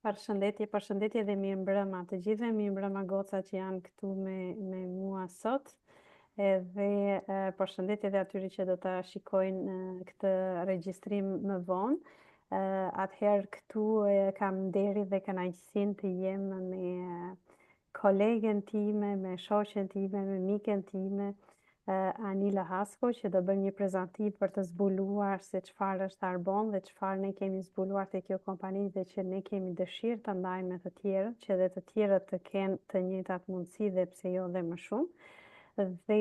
Përshëndetje dhe mirë mbrëma të gjithëve, mirë mbrëma goca që janë këtu me mua sot. Edhe përshëndetje dhe atyre që do të shikojnë këtë regjistrim më vonë. Atëherë këtu kam nderi dhe kënaqësinë të jem me kolegen time, me shoqen time, me miken time, Anila Hasko, që do bëjmë një prezantim për të zbuluar se çfarë është Arbon dhe çfarë ne kemi zbuluar te kjo kompani dhe që ne kemi dëshirë të ndajmë me të tjerët, që dhe të tjerët të kenë të njëjtat mundësi dhe pse jo dhe më shumë. Dhe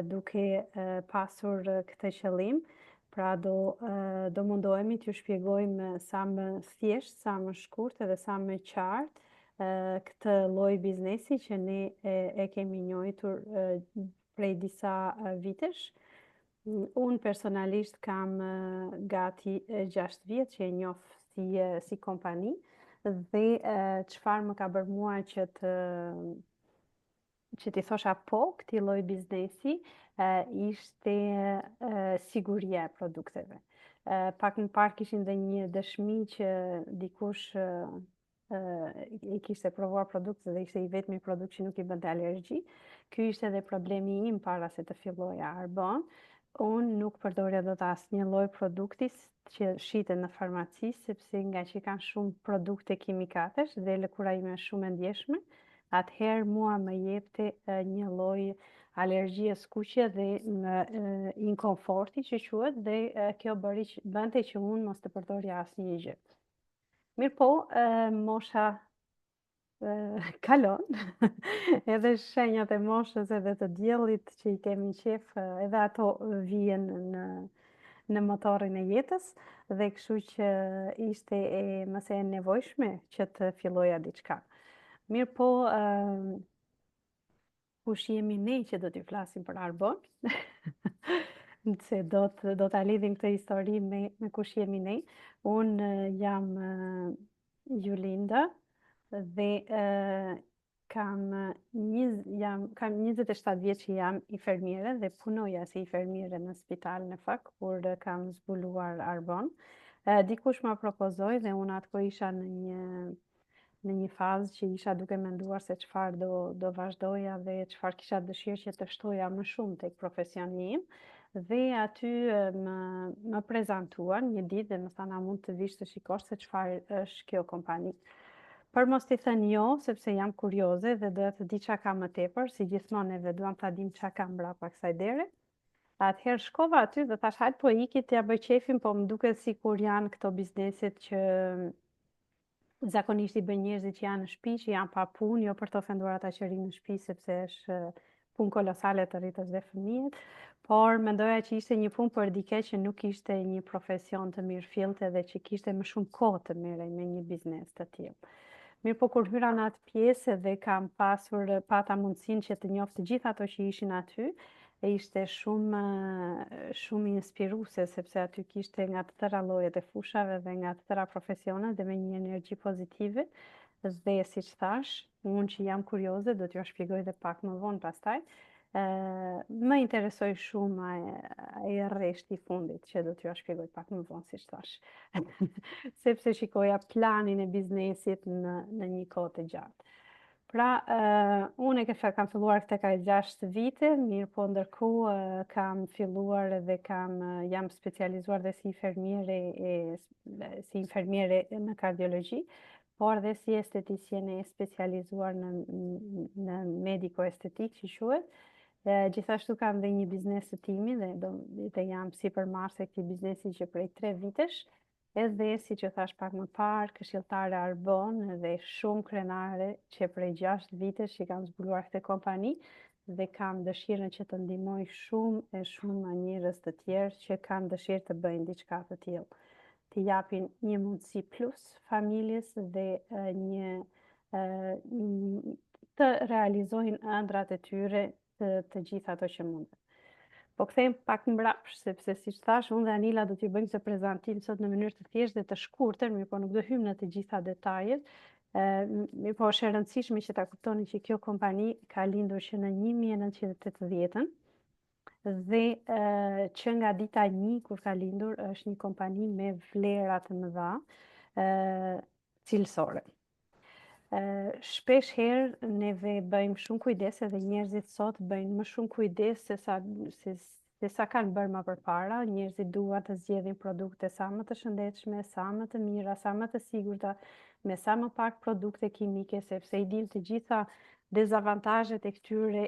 duke pasur këtë qëllim, pra do mundohemi t'ju shpjegojmë sa më thjesht, sa më shkurt edhe sa më qartë këtë lloj biznesi që ne e kemi njohitur prej disa vitesh. Unë personalisht kam gati 6 vjet që e njoh si kompani dhe çfarë më ka bërë mua që t'i thosha po këtij lloj biznesi ishte siguria e produkteve. Pak më parë kishim dhe një dëshmi që dikush i kishte provuar produktet dhe ishte i vetmi produkt që nuk i bënte alergji. Ky ishte edhe problemi im para se të filloja Arbon. Unë nuk përdorja dot asnjë lloj produkti që shitet në farmaci, sepse nga që kanë shumë produkte kimikatesh dhe lëkura ime është shumë e ndjeshme, atëherë mua më jepte një lloj alergjie skuqe dhe inkomforti që quhet dhe kjo bënte që unë mos të përdorja asnjë gjë. Mirë po, mosha kalon, edhe shenjat e moshës edhe të diellit që i kemi qef, edhe ato vijen në motorin e jetës, dhe kështu që ishte mëse e nevojshme që të filloja diçka. Mirë po, kush jemi ne që do t'i flasim për Arbon? Se do t'a lidhim këtë histori me kush jemi ne. Unë jam Julinda dhe kam 27 vjeç që jam infermiere dhe punoja si infermiere në spital në fakt kur kam zbuluar Arbon. Dikush ma propozoi dhe unë atko isha në një fazë që isha duke menduar se çfarë do vazhdoja dhe çfarë kisha dëshirë që të shtoja më shumë tek profesioni im. Dhe aty më prezantuan një ditë dhe më thanë a mund të vish të shikosh se çfarë është kjo kompani. Për mos t'i thënë jo, sepse jam kurioze dhe doja të di çka ka më tepër, si gjithmonë neve duam ta dim çka ka mbrapa kësaj dere. Atëherë shkova aty dhe thash hajt po iki t'ja bëj qefin, po më duket sikur janë këto bizneset që zakonisht i bën njerëzit që janë në shtëpi, që janë pa punë, jo për të ofenduar ata që rinë në shtëpi, sepse është punë kolosale të rritësh dhe fëmijët, por mendoja që ishte një punë për dike që nuk ishte një profesion të mirëfillte dhe që kishte më shumë kohë të merrej me një biznes të tillë. Mirë po kur hyra në atë pjesë dhe kam pata mundësinë që të njoh të gjithë ato që ishin aty, e ishte shumë inspiruese sepse aty kishte nga të tëra llojet e fushave dhe nga të tëra profesionet dhe me një energji pozitive. Dhe siç thash, unë që jam kurioze, do t'ju shpjegoj dhe pak më vonë pastaj. Më interesoi shumë ai rreshti i fundit që do t'ju shpjegoj pak më vonë, siç thash. Sepse shikoja planin e biznesit në një kohë të gjatë. Pra, unë kam filluar këtë ka 6 vite, mirë po ndërkohë kam filluar dhe jam specializuar dhe si infermiere në kardiologji, por dhe si estetisjene specializuar në mediko-estetik që quhet. Gjithashtu kam dhe një biznes të timi dhe jam sipërmarrëse e këtij biznesi që prej 3 vitesh, edhe si që thash pak më parë, këshilltare Arbon dhe shumë krenare që prej 6 vitesh që kam zbuluar këtë kompani dhe kam dëshirën që të ndihmoj shumë njerëz të tjerë që kanë dëshirë të bëjnë diçka të tillë. Të japin një mundësi plus familjes dhe të realizojnë ëndrat e tyre të gjitha ato që mundën. Po kthejmë pak mbrapsht, sepse siç thash, unë dhe Anila do t'ju bëjmë këtë prezantim sot në mënyrë të thjeshtë dhe të shkurtër, mirë po nuk do hyjmë në të gjitha detajet. Mirë po është e rëndësishme që ta kuptoni që kjo kompani ka lindur që në 1980 dhe që nga dita 1 kur ka lindur është një kompani me vlera të mëdha, cilësore. Shpesh herë neve bëjmë shumë kujdes edhe njerëzit sot bëjnë më shumë kujdes se sa kanë bërë më përpara. Njerëzit duan të zgjedhin produkte sa më të shëndetshme, sa më të mira, sa më të sigurta, me sa më pak produkte kimike, sepse i dinë të gjitha dezavantazhet e këtyre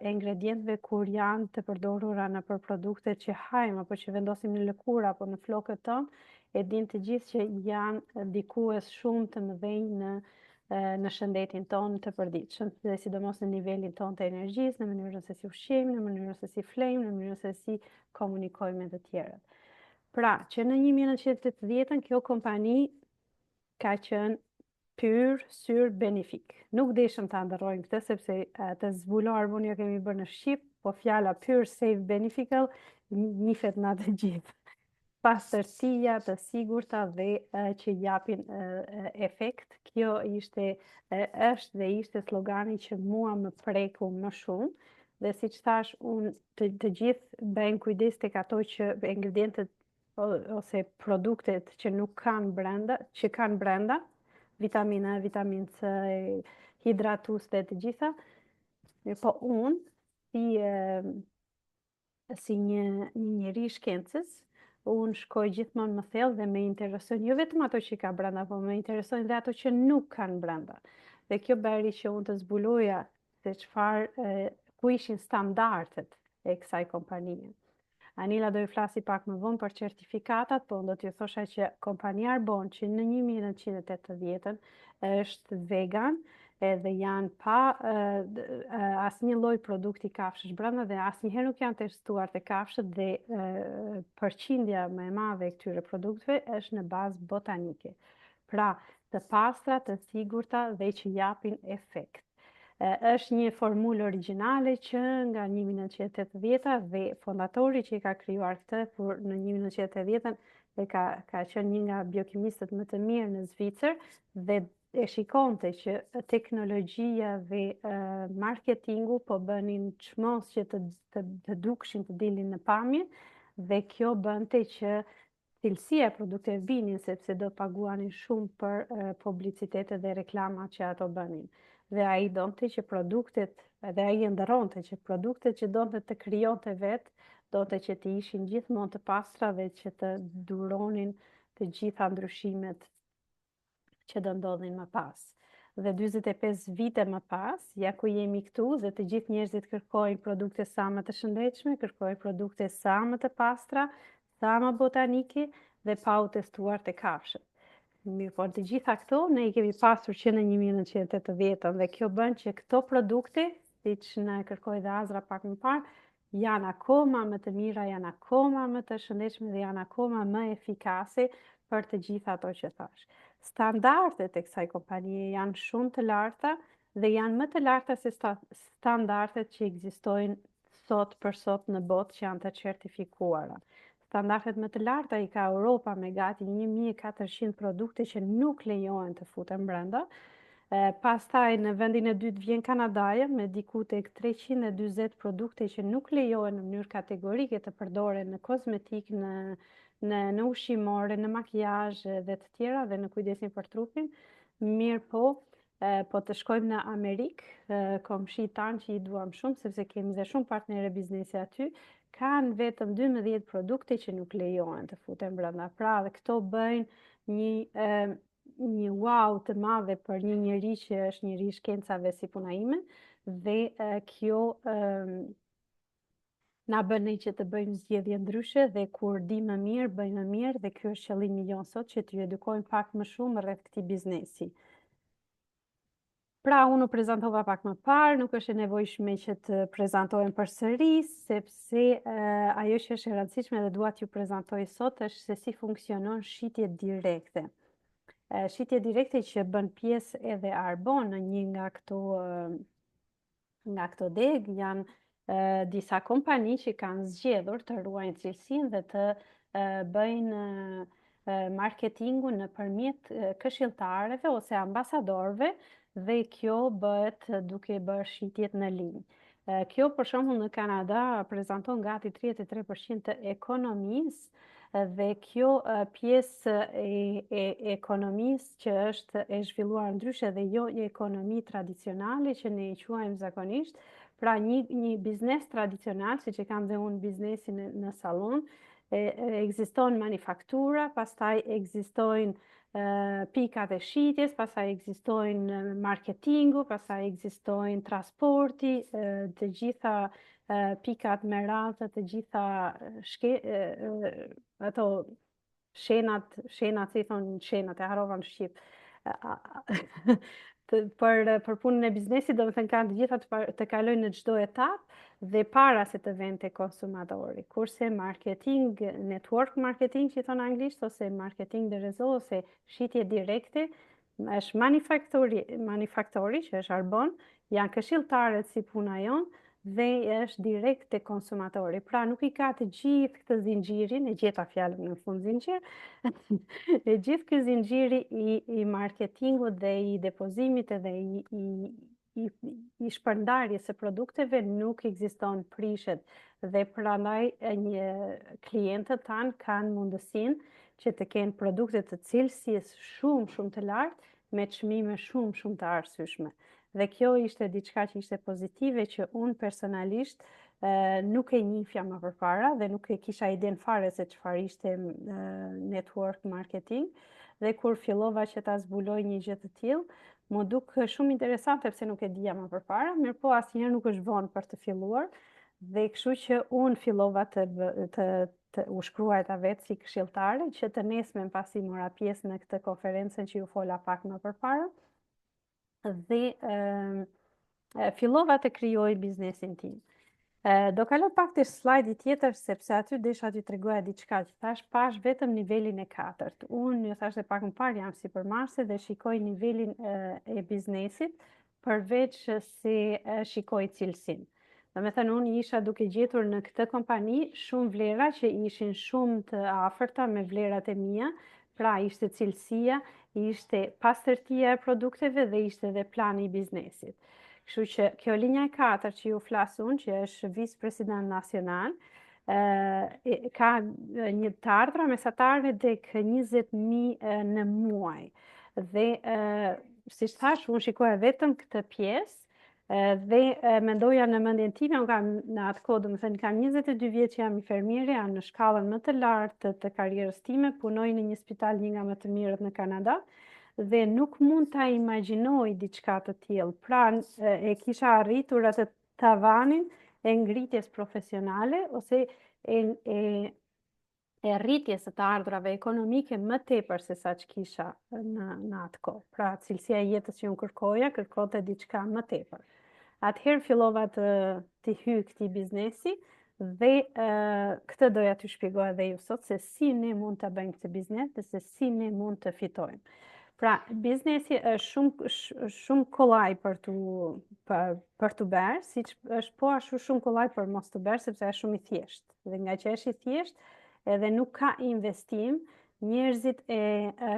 ingredientëve kur janë të përdorura në për produkte që hajmë apo që vendosim në lëkurë apo në flokët tonë, e dinë të gjithë që janë ndikues shumë të mëdhenj në shëndetin tonë të përditshëm, dhe sidomos në nivelin tonë të energjisë, në mënyrën se si ushqejmë, në mënyrën se si flejmë, në mënyrën se si komunikojmë me të tjerët. Pra, që në 1980 kjo kompani ka qenë pyr syr benefik. Nuk deshëm të ndërrojmë këtë, sepse të zbuloar unë jo kemi bërë në Shqip, po fjala pyr safe beneficial nifet në të gjithë. Pastërtia të sigurta dhe që japin efekt. Kjo është dhe ishte slogani që mua më preku më shumë, dhe si që thash, unë të gjithë bëjnë kujdes tek ato që ingredientet ose produktet që nuk kanë brenda, që kanë brenda, vitamina E, vitamin C, hidratus dhe të gjitha, po unë si një njeri shkencës, unë shkoj gjithmonë më thellë dhe me interesojnë jo vetëm ato që ka brenda, po me interesojnë dhe ato që nuk kanë brenda. Dhe kjo bëri që unë të zbuloja se ku ishin standardet e kësaj kompanije. Anila do i flasi pak më vonë për certifikatat, po do t'ju thosha që kompania Arbon që në 1980 është vegan, edhe janë pa asnjë lloj produkti kafshësh brenda dhe asnjëherë nuk janë testuar te kafshët dhe përqindja më e madhe e këtyre produkteve është në bazë botanike. Pra, të pastra, të sigurta dhe që japin efekt. Është një formulë origjinale që nga 1980 dhe fondatori që i ka krijuar këtë në 1980 dhe ka qenë një nga biokimistët më të mirë në Zvicër dhe e shikonte që teknologjia dhe marketingu po bënin çmos që të dukshin të dilin në pamje, dhe kjo bënte që cilësia e produkteve binin, sepse do paguanin shumë për publicitetet dhe reklamat që ato bënin. Dhe ai donte që produktet, edhe ai ndërronte që produktet që donte të krijonte vetë, donte që të ishin gjithmonë të pastra dhe që të duronin të gjitha ndryshimet që do ndodhin më pas. Dhe 45 vite më pas, ja ku jemi këtu, dhe të gjithë njerëzit kërkojnë produkte sa më të shëndetshme, kërkojnë produkte sa më të pastra, sa më botanike dhe pa u testuar te kafshët. Mirë, por të gjitha këto ne i kemi pasur që në 1980 dhe kjo bën që këto produkte, siç na kërkoi dhe Azra pak më parë, janë akoma më të mira, janë akoma më të shëndetshme dhe janë akoma më efikase për të gjitha ato që thash. Standardet e kësaj kompanie janë shumë të larta dhe janë më të larta se standardet që ekzistojnë sot për sot në botë që janë të certifikuara. Standardet më të larta i ka Europa me gati 1400 produkte që nuk lejohen të futen brenda. Pastaj në vendin e dytë vjen Kanadaja me diku tek 340 produkte që nuk lejohen në mënyrë kategorike të përdoren në kozmetik, në ushqimore, në makijazh dhe të tjera dhe në kujdesin për trupin. Mirë po të shkojmë në Amerikë, komshit tanë që i duam shumë, sepse kemi dhe shumë partnere biznesi aty, kanë vetëm 12 produkte që nuk lejohen të futen brenda. Pra dhe këto bëjnë një wow të madhe për një njeri që është njeri shkencave si puna ime, dhe kjo na bën ne që të bëjmë zgjedhje ndryshe dhe kur di më mirë, bëjmë më mirë, dhe kjo është qëllimi jon sot, që t'ju edukojmë pak më shumë rreth këtij biznesi. Pra, unë u prezantova pak më parë, nuk është e nevojshme që të prezantohem përsëri, sepse ajo që është e rëndësishme dhe dua t'ju prezantoj sot është se si funksionon shitje direkte. Shitje direkte që bën pjesë edhe Arbon në një nga këto deg, janë disa kompani që kanë zgjedhur të ruajnë cilësinë dhe të bëjnë marketingun nëpërmjet këshilltarëve ose ambasadorëve, dhe kjo bëhet duke bërë shitjet në linjë. Kjo për shembull në Kanada prezanton gati 33% të ekonomisë Dhe kjo pjesë e ekonomisë që është e zhvilluar ndryshe dhe jo një ekonomi tradicionale që ne i quajmë zakonisht, pra një biznes tradicional, siç e kam dhe unë biznesin në sallon, ekziston manifaktura, pastaj ekzistojnë pikat e shitjes, pastaj ekzistojnë marketingu, pastaj ekzistojnë transporti, të gjitha pikat me radhë, të gjitha ato shenat si thonë shenat, e harova në shqip. Për punën e biznesit, do të thënë kanë të gjitha të kalojnë në çdo etapë dhe para se të vende te konsumatori. Kurse marketing, network marketing që thonë anglisht, ose marketing de réseau, ose shitje direkte, është manifaktori që është Arbon, janë këshilltarët si puna jonë dhe është direkt te konsumatori. Pra nuk i ka të gjithë këtë zinxhirin, e gjeta fjalën në fund zinxhir, e gjithë ky zinxhiri i marketingut dhe i depozimit dhe i shpërndarjes së produkteve nuk ekziston, prishet dhe prandaj klientët tanë kanë mundësinë që të kenë produkte të cilësisë shumë të lartë me çmime shumë të arsyeshme. Dhe kjo ishte diçka që ishte pozitive që unë personalisht nuk e njihja më përpara dhe nuk e kisha iden fare se çfarë ishte network marketing. Dhe kur fillova që ta zbuloj një gjë të tillë, më duk shumë interesante pse nuk e dija më përpara, mirëpo asnjëherë nuk është vonë për të filluar. Dhe kështu që unë fillova të u shkruajta vetë si këshilltare, që të nesmen pasi mora pjesë në këtë konferencën që ju fola pak më përpara, dhe fillova të krijoj biznesin tim. Do kaloj pak te slajdi tjetër, sepse aty desha t'ju tregoja diçka që thash, pash vetëm nivelin e 4. Unë ju thash pak më parë jam sipërmarrëse dhe shikoj nivelin e biznesit, përveç se shikoj cilësinë. Domethënë unë isha duke gjetur në këtë kompani shumë vlera që ishin shumë të afërta me vlerat e mia, pra ishte cilësia, ishte pastërtia e produkteve dhe ishte dhe plani i biznesit. Kështu që kjo linja e 4 që ju flas unë, që është vice-president nacional, ka një të ardhra mesatare dek 20.000 në muaj. Dhe si thash, unë shikoja vetëm këtë pjesë dhe mendoja në mendjen time, unë kam në atë kohë, domethënë kam 22 vjeç që jam infermiere, jam në shkallën më të lartë të karrierës time, punoj në një spital një nga më të mirët në Kanada, dhe nuk mund ta imagjinoj diçka të tillë. Pra e kisha arritur atë tavanin e ngritjes profesionale ose e rritjes së të ardhurave ekonomike më tepër se sa që kisha në atë kohë. Pra cilësia e jetës që unë kërkonte diçka më tepër. Atëherë fillova të hyj këtij biznesi dhe këtë doja t'ju shpjegoj edhe ju sot, se si ne mund të bëjmë këtë biznes dhe se si ne mund të fitojmë. Pra, biznesi është shumë kollaj për të bërë, si që është po ashtu shumë kollaj për mos të bërë, sepse është shumë i thjeshtë. Dhe nga që është i thjeshtë, edhe nuk ka investim, njerëzit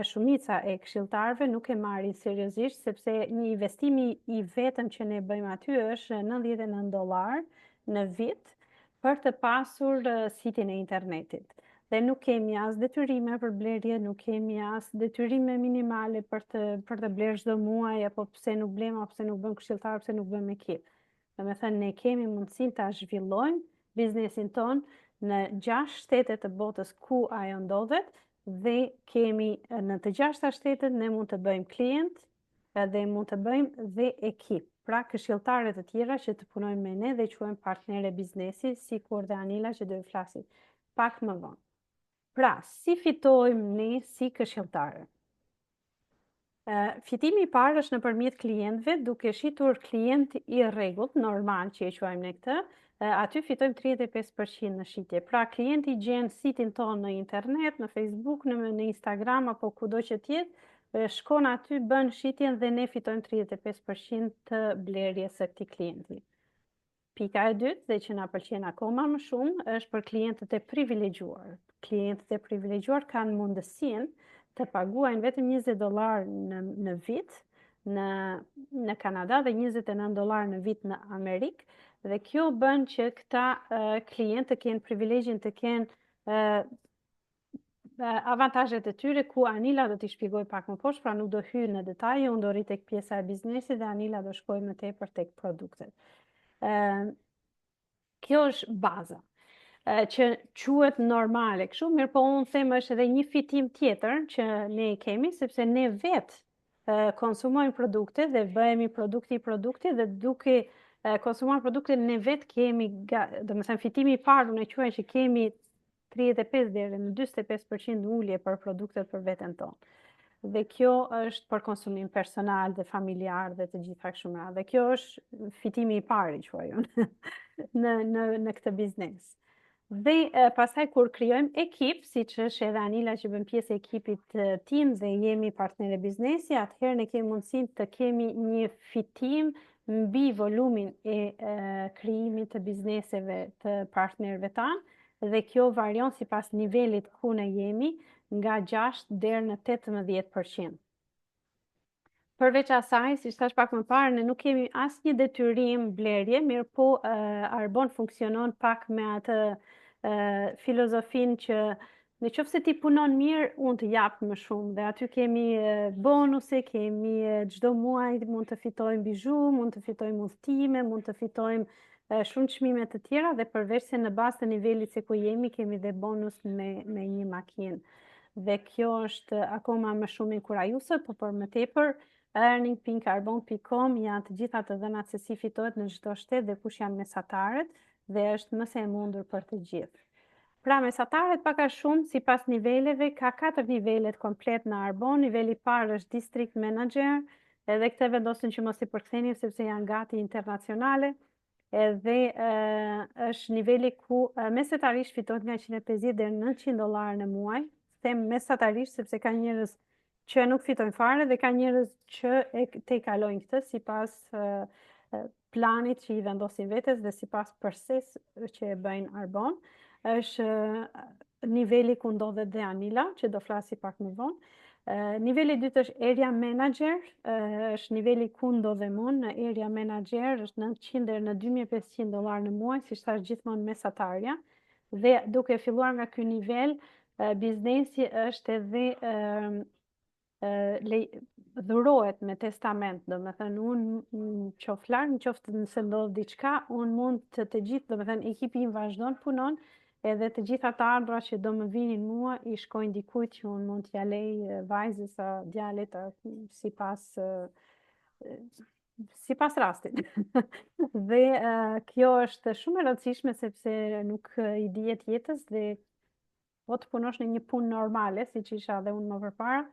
shumica e këshilltarëve nuk e marrin seriozisht, sepse një investimi i vetëm që ne bëjmë aty është $99 në vit për të pasur sitin e internetit. Dhe nuk kemi as detyrime për blerje, nuk kemi as detyrime minimale për të blerë çdo muaj, apo pse nuk blem, apo pse nuk bëm këshilltar, pse nuk bëm ekip. Domethënë ne kemi mundësinë ta zhvillojmë biznesin ton në 6 shtete të botës ku ajo ndodhet, dhe kemi në të 6 shtetet ne mund të bëjmë klient dhe mund të bëjmë dhe ekip. Pra këshilltarë të tjera që të punojmë me ne dhe quajmë partnerë biznesi, sikur dhe Anila që do të flasim pak më vonë. Pra, si fitojmë ne si këshilltarë? Fitimi i parë është nëpërmjet klientëve, duke shitur klient i rregullt, normal që e quajmë ne këtë, aty fitojmë 35% në shitje. Pra, klienti gjen sitin tonë në internet, në Facebook, në Instagram apo kudo që tjetë, shkon aty, bën shitjen dhe ne fitojmë 35% të blerjes së këtij klienti. Pika e dytë, dhe që na pëlqen akoma më shumë, është për klientët e privilegjuar. Klientët e privilegjuar kanë mundësinë të paguajnë vetëm $20 në vit në Kanada dhe $29 në vit në Amerikë, dhe kjo bën që këta klientë të kenë privilegjin të kenë avantazhet e tyre ku Anila do t'i shpjegoj pak më poshtë, pra nuk do hyj në detaje, unë do rri tek pjesa e biznesit dhe Anila do shkoj më tepër tek produktet. Kjo është baza që quhet normale kështu, mirë po unë them është edhe një fitim tjetër që ne kemi, sepse ne vetë konsumojmë produkte dhe bëhemi produkti dhe duke konsumuar produkte ne vetë kemi, domethënë fitimi i parë unë e quaj që kemi 35 deri në 45% ullje për produktet për veten tonë. Dhe kjo është për konsumim personal dhe familjar dhe të gjitha kështu me radhë. Dhe kjo është fitimi i parë, quaj unë, në këtë biznes. Dhe pastaj kur krijojmë ekip, siç është edhe Anila që bën pjesë e ekipit tim dhe jemi partnerë biznesi, atëherë ne kemi mundësinë të kemi një fitim mbi volumin e krijimit të bizneseve të partnerëve tanë dhe kjo varion sipas nivelit ku ne jemi nga 6 deri në 18%. Përveç asaj, si thash pak më parë, ne nuk kemi asnjë detyrim blerje, mirë po Arbon funksionon pak me atë filozofin që në qoftë se ti punon mirë, unë të jap më shumë dhe aty kemi bonuse, kemi çdo muaj mund të fitojmë bizhu, mund të fitojmë udhëtime, mund të fitojmë shumë çmime të tjera dhe përveç se në bazë të nivelit se ku jemi, kemi dhe bonus me një makinë. Dhe kjo është akoma më shumë inkurajuese, por për më tepër earning.arbon.com janë të gjitha të dhënat se si fitohet në çdo shtet dhe kush janë mesatarët dhe është më se e mundur për të gjithë. Pra mesatarët pak a shumë sipas niveleve ka 4 nivelet komplet në Arbon. Niveli i parë është District Manager, edhe këtë vendosën që mos i përktheni sepse janë gati internacionale. Edhe është niveli ku mesatarisht fitohet nga $150 deri në $900 në muaj. Them mesatarisht sepse ka njerëz që nuk fitojnë fare dhe ka njerëz që te kalojnë këtë sipas planit që i vendosin vetes dhe sipas përses që e bëjnë Arbon. Është niveli ku ndodhet dhe Anila, që do flasi pak më vonë. Niveli i dytë është Area Manager, është niveli ku ndodhem unë. Në Area Manager është $900 deri në $2500 në muaj, siç thash gjithmonë mesatarja. Dhe duke filluar nga ky nivel, biznesi është edhe dhurohet me testament, domethënë unë qoftë larg, qoftë nëse ndodh diçka, unë mund të gjithë, domethënë ekipi im vazhdon punon, edhe të gjitha të ardhurat që do më vinin mua i shkojnë dikujt që unë mund t'ja lej vajzës a djalit sipas rastit. Dhe kjo është shumë e rëndësishme sepse nuk i dihet jetës dhe po të punosh në një punë normale, siç isha edhe unë më përpara,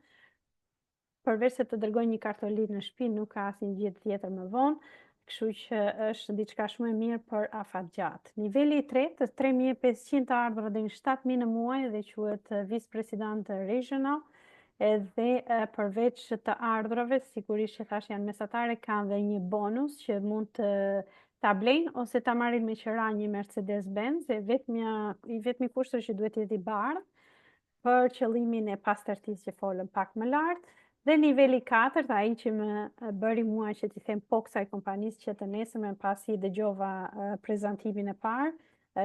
përveç se të dërgoj një kartolinë në shtëpi, nuk ka asnjë gjë tjetër më vonë, kështu që është diçka shumë e mirë për afatgjat. Niveli i tretë, 3500 të ardhur deri në 7000 në muaj dhe quhet Vice President Regional, edhe përveç të ardhurave, sigurisht që thash janë mesatare, kanë dhe një bonus që mund të ta blejnë ose ta marrin me qira një Mercedes-Benz, e vetmi kusht është që duhet jetë i bardhë për qëllimin e pastërtisë që folëm pak më lart. Dhe niveli 4, ai që më bëri mua që t'i them po kësaj kompanisë që të nesërmen pasi dëgjova prezantimin e parë,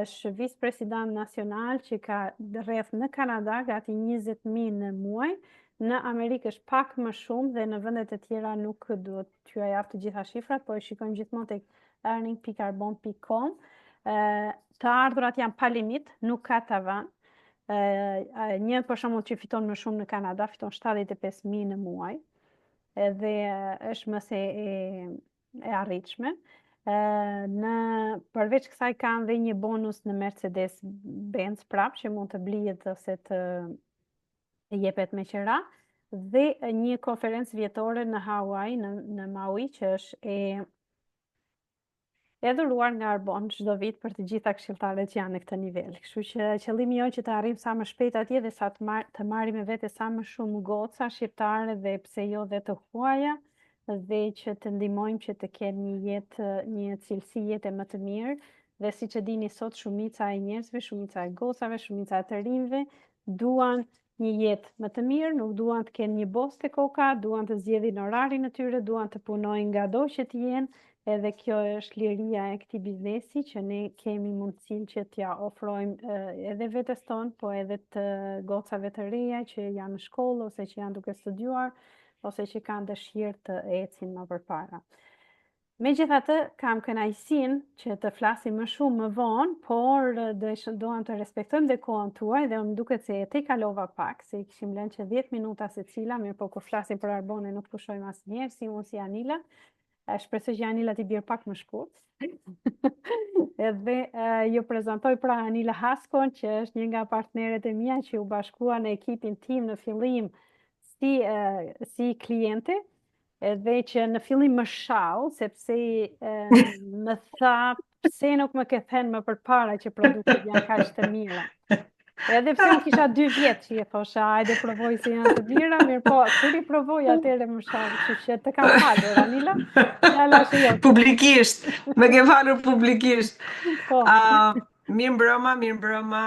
është Vice President Nacional që ka rreth në Kanada gati 20.000 në muaj, në Amerikë është pak më shumë dhe në vendet e tjera nuk do t'ju jap të gjitha shifrat, po e shikojmë gjithmonë tek earning.arbon.com. Të ardhurat janë pa limit, nuk ka tavan. Një për shembull që fiton më shumë në Kanada fiton 75.000 në muaj, edhe është më se e arritshme. Përveç kësaj kanë dhe një bonus në Mercedes-Benz prap që mund të blihet ose të jepet me qira, dhe një konferencë vjetore në Hawaii, në Maui, që është e dhuruar nga Arbon çdo vit për të gjitha këshilltarët që janë në këtë nivel. Kështu që qëllimi jonë që të arrijmë sa më shpejt atje dhe sa të marrim me vete sa më shumë goca shqiptare dhe pse jo dhe të huaja, dhe që të ndihmojmë që të kenë një jetë, një cilësi jete më të mirë. Dhe siç e dini sot, shumica e njerëzve, shumica e gocave, shumica e të rinjve duan një jetë më të mirë, nuk duan të kenë një boste koka, duan të zgjedhin orarin e tyre, duan të punojnë ngado që të jenë, edhe kjo është liria e këtij biznesi që ne kemi mundësinë që t'ja ofrojmë edhe vetes tonë, po edhe të gocave të reja që janë në shkollë ose që janë duke studiuar ose që kanë dëshirë të ecin më përpara. Megjithatë, kam kënaqësinë që të flasim më shumë më vonë, por doam të respektojmë dhe kohën tuaj dhe më duket se e kalova pak, se i kishim lënë që 10 minuta secila, mirë po kur flasim për Arbone nuk pushojmë asnjëherë, si unë si Anila. Shpresoj që Anila t'i bjerë pak më shkurt. Edhe ju prezantoj pra Anila Haskon, që është një nga partneret e mia që u bashkua në ekipin tim në fillim si kliente, edhe që në fillim më shau, sepse më tha pse nuk më ke thënë më përpara që produktet janë kaq të mira. Edhe pse unë kisha 2 vjetë që i thosha, hajde provoj se janë të mira, mirë po, kur i provoj atëre më shau, kështu që të kam falur, Anila, fjala është jote. Publikisht, me ke falur publikisht. Po. Mirë mbrëma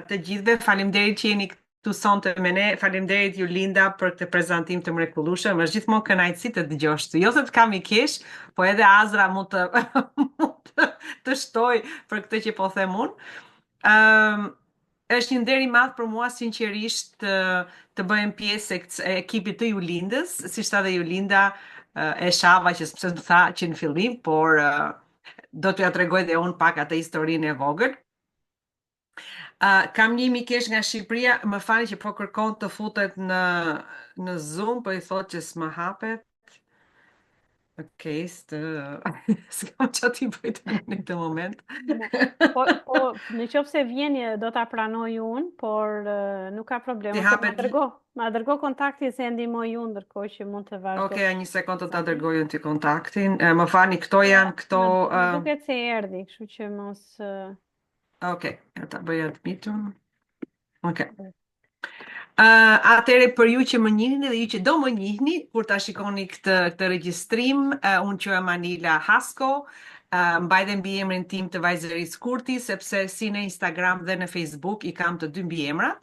të gjithëve, faleminderit që jeni këtu sonte me ne, faleminderit ju Linda për këtë prezantim të mrekullueshëm, është gjithmonë kënaqësi të dëgjosh ty. Jo se të kam i kesh, po edhe Azra mund të të shtoj për këtë që po them unë. Është një nder i madh për mua sinqerisht të bëhem pjesë e ekipit të Julindës, siç tha dhe Julinda, e shava që pse më tha që në fillim, por do t'ja tregoj dhe unë pak atë historinë e vogël. Kam një mikesh nga Shqipëria, më fali që po kërkon të futet në Zoom, po i thot që s'më hapet. Okej, s'kam që t'i bëjtë në këtë moment. Po, në qoftë se vjen do ta pranoj unë, por nuk ka problem. Ti hapet. Ma dërgo kontaktin se ndihmoj unë, ndërkohë që mund të vazhdoj. Okej, një sekond të ta dërgoj unë ti kontaktin. Më fani, këto janë këto. Më duket se erdhi, kështu që mos. Okej, ta bëj admitun. Okej. Atëre për ju që më njihni dhe ju që do më njihni, kur ta shikoni këtë regjistrim, unë quhem Anila Hasko, mbaj dhe mbiemrin tim të vajzërisë Kurti, sepse si në Instagram dhe në Facebook i kam të dy mbiemrat.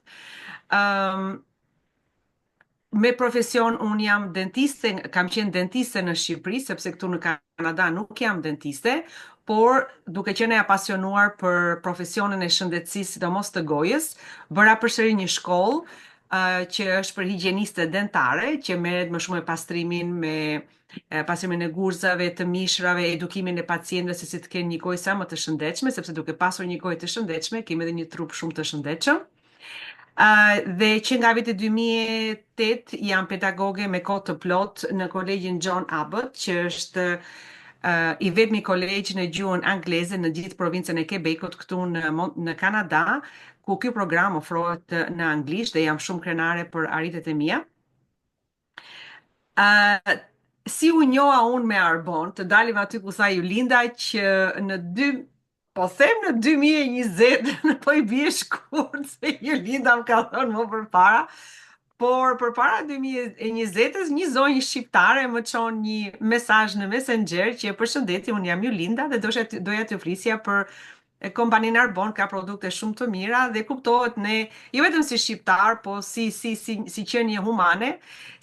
Me profesion unë jam dentiste, kam qenë dentiste në Shqipëri, sepse këtu në Kanada nuk jam dentiste, por duke qenë e apasionuar për profesionin e shëndetësisë, sidomos të gojës, bëra përsëri një shkollë që është për higjieniste dentare, që merret më shumë me pastrimin, me pastrimin e gurzave, të mishrave, edukimin e pacientëve se si të kenë një gojë sa më të shëndetshme, sepse duke pasur një gojë të shëndetshme, kemi edhe një trup shumë të shëndetshëm. Dhe që nga viti 2008 jam pedagoge me kohë të plot në kolegjin John Abbott, që është i vetmi kolegj në gjuhën angleze në gjithë provincën e Quebecut këtu në Kanada, ku ky program ofrohet në anglisht dhe jam shumë krenare për arritjet e mia. Si u njoha unë me Arbon, të dalim aty ku tha Julinda që po them në 2020, po i bie shkurt se Julinda më ka thënë më përpara, por përpara 2020-s një zonjë shqiptare më çon një mesazh në Messenger që e përshëndeti, unë jam Julinda dhe doja t'ju flisja për kompaninë Arbon, ka produkte shumë të mira dhe kuptohet ne, jo vetëm si shqiptar, po si qenie humane,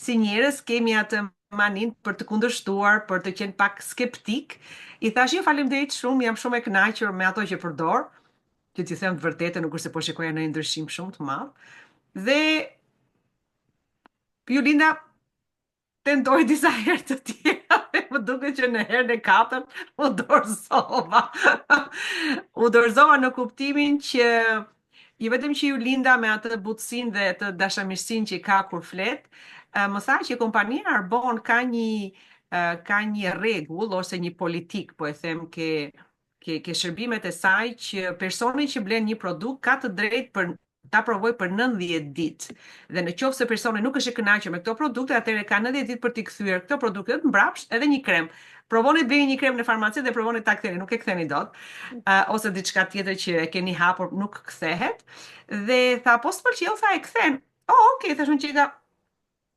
si njerëz kemi atë manin për të kundërshtuar, për të qenë pak skeptik. I thash, jo, faleminderit shumë, jam shumë e kënaqur me ato që përdor, që t'i them të vërtetën, nuk është se po shikoja në ndryshim shumë të madh. Dhe Julinda tentoi disa herë të tjera, më duket që në herën e katërt u dorëzova. U dorëzova në kuptimin që jo vetëm që Julinda me atë butësinë dhe atë dashamirësinë që ka kur flet, më tha që kompania Arbon ka një rregull ose një politik, po e them ke shërbimet e saj që personi që blen një produkt ka të drejtë për ta provoj për 90 ditë. Dhe në qoftë se personi nuk është i kënaqur me këto produkte, atëherë ka 90 ditë për t'i kthyer këto produkte mbrapsht edhe një krem. Provoni të bleni një krem në farmaci dhe provoni ta ktheni, nuk e ktheni dot. Ose diçka tjetër që e keni hapur nuk kthehet. Dhe tha, po s'pëlqeu, tha, e kthen. Okay, thashun që ka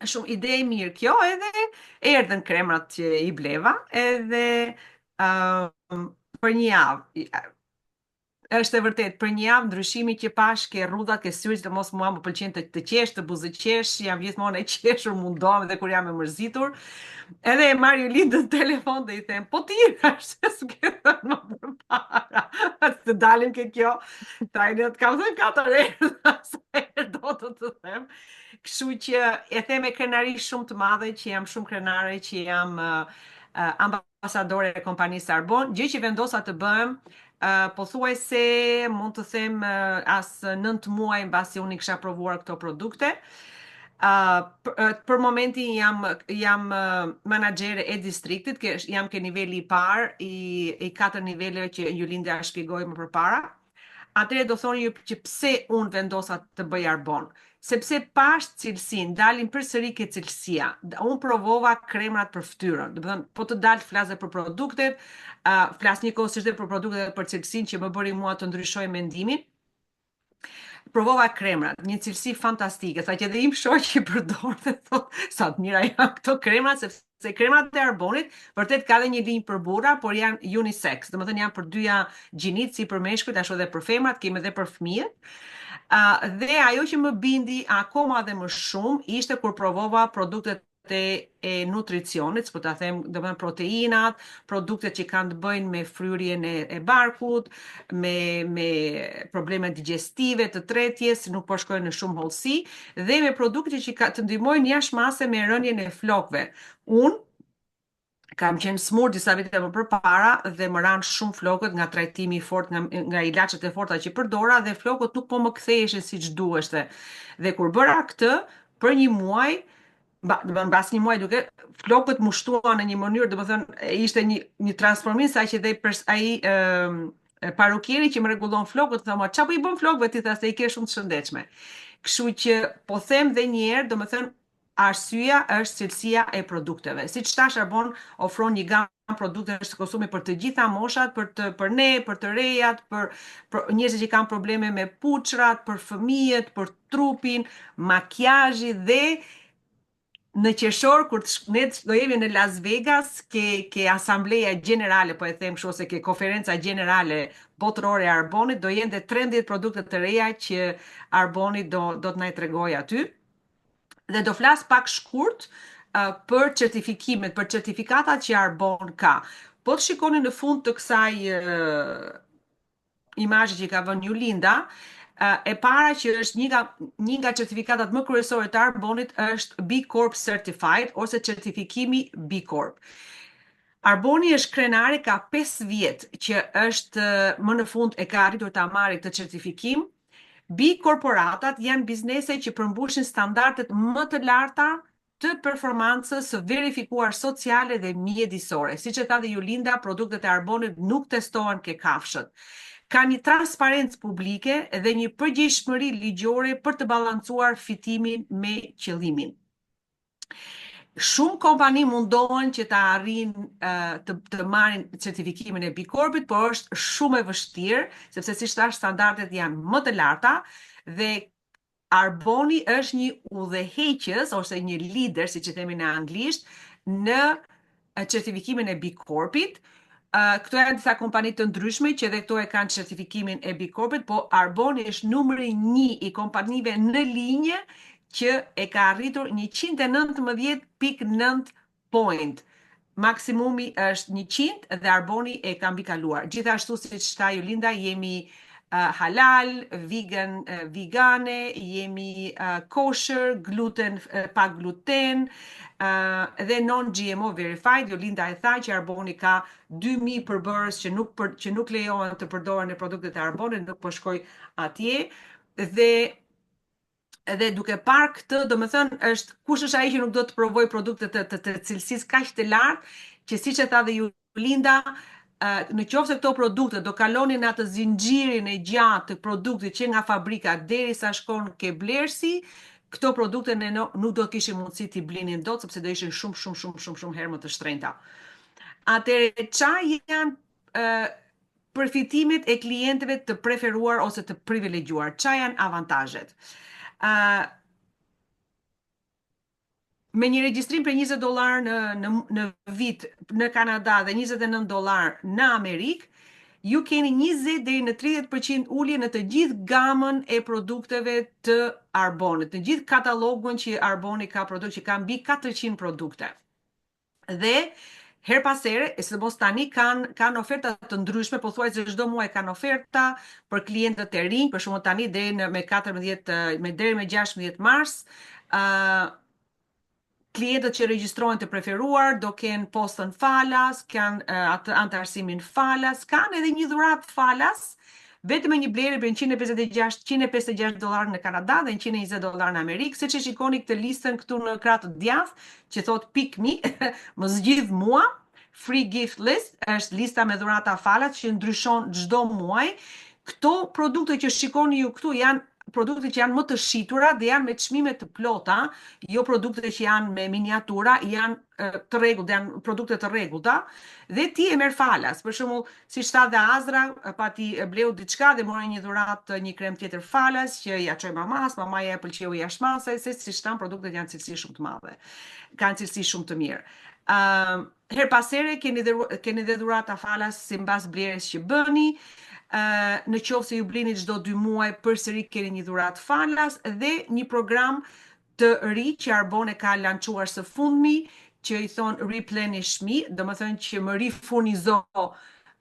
shumë ide e mirë kjo, edhe erdhën kremrat që i bleva, edhe për një javë. Është e vërtet, për një javë ndryshimi që pash ke rrudhat, ke syrit, të mos mua më pëlqen të qesh, të buzëqesh, jam gjithmonë e qeshur, mundohem edhe kur jam e mërzitur. Edhe e marr Jolindën në telefon dhe i them, po ti është se s'ke thënë më përpara. Të dalim ke kjo, trajnë të kam thënë 4 herë, sa herë do të them. Kështu që e them me krenari shumë të madhe, që jam shumë krenare, që jam ambasadore e kompanisë Arbon. Gjë që vendosa të bëm, pothuajse mund të them as 9 muaj mbasi unë i kisha provuar këto produkte. Për momentin jam menaxhere e distriktit, jam ke niveli i parë i 4 niveleve që Julinda shpjegoi më përpara. Atëherë do thoni ju që pse unë vendosa të bëj Arbon. Sepse pash cilësinë, dalin përsëri ke cilësia. Unë provova kremrat për fytyrën. Do të thënë, po të dalë flasë për produktet, flas njëkohësisht edhe për produktet dhe për cilësinë që më bëri mua të ndryshoj mendimin. Provova kremrat, një cilësi fantastike, sa që edhe im shoqi përdor dhe thot, sa të mira janë këto kremrat, sepse kremat e Arbonit vërtet ka dhe një linjë për burra, por janë unisex, do të thënë janë për dyja gjinit, si për meshkujt, ashtu edhe për femrat, kemi edhe për fëmijët. Dhe ajo që më bindi akoma dhe më shumë ishte kur provova produktet e nutricionit, po ta them, do të thënë proteinat, produktet që kanë të bëjnë me fryrjen e barkut, me probleme digestive të tretjes, nuk po shkojnë në shumë hollësi, dhe me produkte që të ndihmojnë jashmase me rënien e flokëve. Unë kam qenë smur disa vite më përpara dhe më ranë shumë flokët nga trajtimi i fortë, nga ilaçet e forta që përdora, dhe flokët nuk po më ktheheshin siç duheshte. Dhe kur bëra këtë, për një muaj, mbas një muaj duke, flokët më shtuan në një mënyrë, do të thënë ishte një transformim, sa që dhe ai parukieri që më rregullon flokët tha mua, çfarë po i bën flokëve ti, tha se i ke shumë të shëndetshme. Kështu që po them dhe një herë, do të thënë arsyeja është cilësia e produkteve. Siç thash, Arbon ofron një gamë produktesh të konsumit për të gjitha moshat, për ne, për të rejat, për njerëzit që kanë probleme me puçrat, për fëmijët, për trupin, makijazhi, dhe në qershor, kur ne do jemi në Las Vegas, ke asambleja gjenerale, po e them kështu, ose ke konferenca gjenerale botërore e Arbonit, do jenë dhe 13 produkte të reja që Arboni do të na i tregojë aty. Dhe do flas pak shkurt për certifikimet, për certifikatat që Arbon ka. Po të shikoni në fund të kësaj imazhi që ka vënë Julinda, e para që është një nga certifikatat më kryesore të Arbonit është B Corp Certified, ose certifikimi B Corp. Arboni është krenari, ka 5 vjet që është më në fund e ka arritur ta marrë këtë certifikim. B korporatat janë biznese që përmbushin standardet më të larta të performancës së verifikuar sociale dhe mjedisore. Siç e tha dhe Julinda, produktet e Arbonit nuk testohen ke kafshët. Ka një transparencë publike dhe një përgjegjësi ligjore për të balancuar fitimin me qëllimin. Shumë kompani mundohen që ta arrijnë të marrin certifikimin e B Corpit, por është shumë e vështirë, sepse siç thash, standardet janë më të larta, dhe Arboni është një udhëheqës ose një lider, siç e themi në anglisht, në certifikimin e B Corpit. Këto janë disa kompani të ndryshme që edhe këto e kanë certifikimin e B Corpit, po Arboni është numri 1 i kompanive në linjë që e ka arritur 119.9 point. Maksimumi është 100 dhe Arboni e ka mbikaluar. Gjithashtu, siç tha Julinda, jemi halal, vegane, jemi kosher, gluten, pa gluten, dhe non-GMO verified. Julinda e tha që Arboni ka 2000 përbërës që nuk lejohen të përdoren në produktet e Arbonit, nuk po shkoj atje. Dhe duke parë këtë, do më thënë, kush është ai që nuk do të provoj produkte të cilësisë kaq të lartë, që siç e tha dhe Julinda, në qoftë se këto produkte do kalonin në atë zinxhirin e gjatë të produktit që nga fabrika derisa shkon ke blersi, këto produkte ne nuk do kishim mundësi t'i blinin dot, sepse do ishin shumë herë më të shtrenjta. Atëherë, çfarë janë përfitimet e klientëve të preferuar ose të privilegjuar? Çfarë janë avantazhet? Me një regjistrim për $20 në vit në Kanada dhe $29 në Amerikë, ju keni 20 deri në 30% ulje në të gjithë gamën e produkteve të Arbonit, në gjithë katalogun që Arboni ka produkt, që ka mbi 400 produkte. Dhe her pas here, e sidomos tani kanë oferta të ndryshme, pothuajse çdo muaj kanë oferta për klientët e rinj, për shembull tani deri me 14 deri me 16 mars, klientët që regjistrohen të preferuar do kenë postën falas, kanë atë antarësimin falas, kanë edhe një dhuratë falas, vetëm me një blerje për $156 në Kanada dhe $120 në Amerikë, siç e shikoni këtë listën këtu në krah të djathtë që thot pick me, më zgjidh mua. Free gift list është lista me dhurata falas që ndryshon çdo muaj. Këto produkte që shikoni ju këtu janë produkte që janë më të shitura dhe janë me çmime të plota, jo produkte që janë me miniatura, janë të rregullta, janë produkte të rregullta dhe ti e merr falas. Për shembull, si shtat dhe Azra, pati bleu diçka dhe mori një dhuratë një krem tjetër falas që ja çoi mamas, mamaja e pëlqeu jashtëmasaj, se si shtan produktet janë cilësi shumë të madhe. Kanë cilësi shumë të mirë. Her pas here keni dhe dhurata falas sipas blerjes që bëni. Në qoftë se ju blini çdo 2 muaj, përsëri keni një dhuratë falas dhe një program të ri që Arbon e ka lançuar së fundmi, që i thon Replenish Me, domethënë që më rifurnizo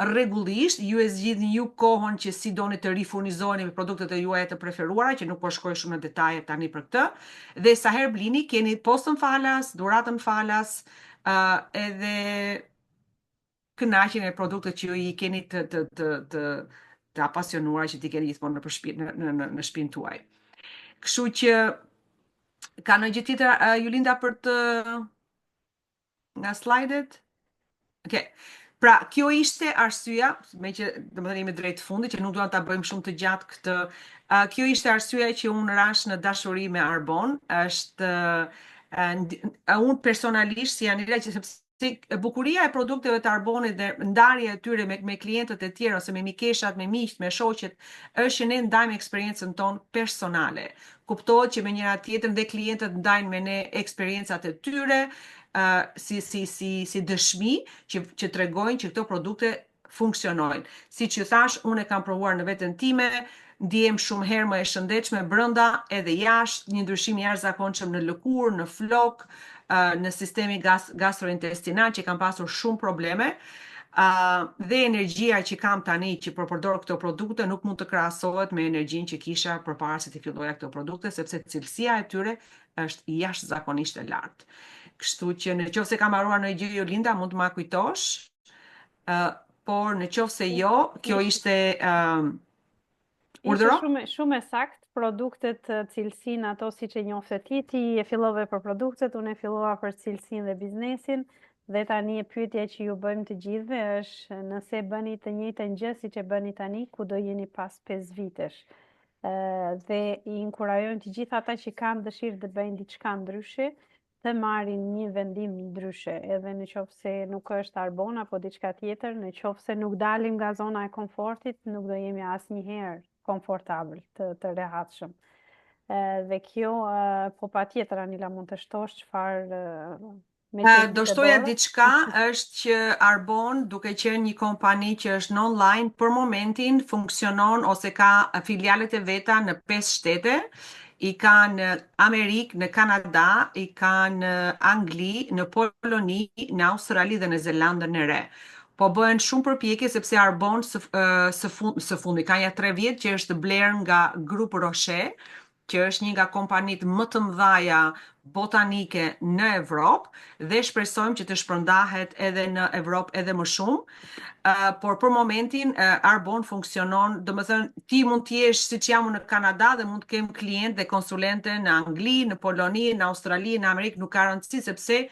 rregullisht, ju e zgjidhni ju kohën që si doni të rifurnizoheni me produktet e juaja të preferuara, që nuk po shkoj shumë në detaje tani për këtë, dhe sa herë blini keni postën falas, dhuratën falas, edhe kënaqjen e produktet që ju i keni të apasionuar që ti keni gjithmonë në shtëpinë tuaj. Kështu që ka në gjë tjetër Julinda për të nga slajdet? Okay. Pra, kjo ishte arsyeja, me që domethënë jemi drejt fundit, që nuk duam ta bëjmë shumë të gjatë këtë. Kjo ishte arsyeja që unë rash në dashuri me Arbon, është unë personalisht si Anila që sepse bukuria e produkteve të Arbonit dhe ndarja e tyre me klientët e tjerë ose me mikeshat, me miqt, me shoqet, është që ne ndajmë eksperiencën tonë personale. Kuptohet që me njëra tjetrën dhe klientët ndajnë me ne eksperiencat e tyre, si dëshmi që tregojnë që këto produkte funksionojnë. Siç ju thash, unë e kam provuar në veten time, ndihem shumë herë më e shëndetshme brenda edhe jashtë, një ndryshim i jashtëzakonshëm në lëkurë, në flok, në sistemi gastrointestinal që kam pasur shumë probleme. Dhe energjia që kam tani që përdor këto produkte nuk mund të krahasohet me energjinë që kisha përpara se të filloja këto produkte, sepse cilësia e tyre është jashtëzakonisht e lartë. Kështu që në qoftë se kam haruar në gjë Jolinda, mund të ma kujtosh, por në qoftë se jo, kjo ishte urdhëro? Ishte shumë e sakt, produktet, cilësinë ato siç e njofte ti e fillove për produktet, unë e fillova për cilësinë dhe biznesin, dhe tani e pyetja që ju bëjmë të gjithëve është nëse bëni të njëjtën gjë siç e bëni tani, ku do jeni pas 5 vitesh. Dhe i inkurajojmë të gjithë ata që kanë dëshirë të bëjnë diçka ndryshe, të marrin një vendim ndryshe, edhe në qoftë se nuk është Arbon apo diçka tjetër, në qoftë se nuk dalim nga zona e komfortit, nuk do jemi asnjëherë komfortabël, të rehatshëm. Dhe kjo, po patjetër Anila mund të shtosh çfarë Do shtoja diçka është që Arbon, duke qenë një kompani që është në online, për momentin funksionon ose ka filialet e veta në 5 shtete, i ka në Amerikë, në Kanada, i ka në Angli, në Poloni, në Australi dhe në Zelandën e Re. Po bëhen shumë përpjekje sepse Arbon së fundi ka ja 3 vjet që është bler nga Grup Rocher, që është një nga kompanitë më të mëdhaja botanike në Evropë dhe shpresojmë që të shpërndahet edhe në Evropë edhe më shumë. Por për momentin Arbon funksionon, domethënë ti mund të jesh siç jam në Kanada dhe mund të kem klient dhe konsulente në Angli, në Poloni, në Australi, në Amerikë, nuk ka rëndësi sepse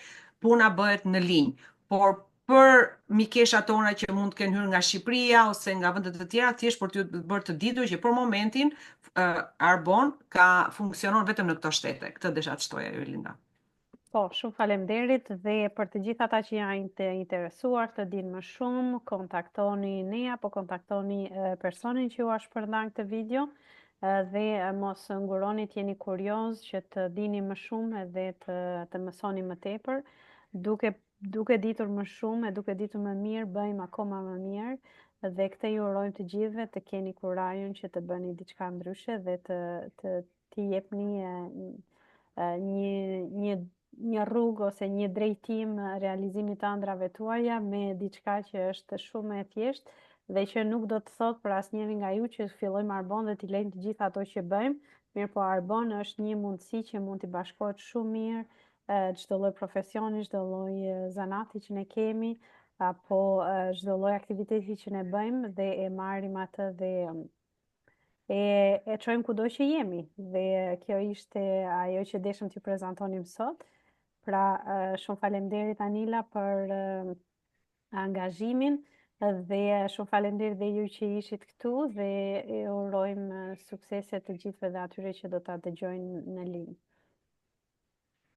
puna bëhet në linjë. Por për mikeshat tona që mund të kenë hyrë nga Shqipëria ose nga vende të tjera, thjesht për të bërë të ditur që për momentin Arbon funksionon vetëm në këto shtete. Këtë desha të shtoja Jolinda. Po, shumë faleminderit dhe për të gjithë ata që janë të interesuar të dinë më shumë, kontaktoni ne apo kontaktoni personin që ju shpërndan këtë video dhe mos nguroni të jeni kurioz që të dini më shumë edhe të mësoni më tepër. Duke ditur më shumë e duke ditur më mirë, bëjmë akoma më mirë Dhe këtë ju urojmë të gjithëve të keni kurajën që të bëni diçka ndryshe dhe të jepni një rrugë ose një drejtim realizimit të ëndrave tuaja me diçka që është shumë e thjeshtë dhe që nuk do të thot për asnjërin nga ju që fillojmë Arbon dhe t'i lejmë të gjitha ato që bëjmë, mirë po Arbon është një mundësi që mund t'i bashkohet shumë mirë çdo lloj profesioni, çdo lloj zanati që ne kemi, apo çdo lloj aktiviteti që ne bëjmë dhe e marrim atë dhe e çojmë kudo që jemi. Dhe kjo ishte ajo që deshëm t'ju prezantonim sot. Pra, shumë faleminderit Anila për angazhimin dhe shumë faleminderit dhe ju që ishit këtu dhe e urojmë suksese të gjithëve dhe atyre që do ta dëgjojnë në linjë.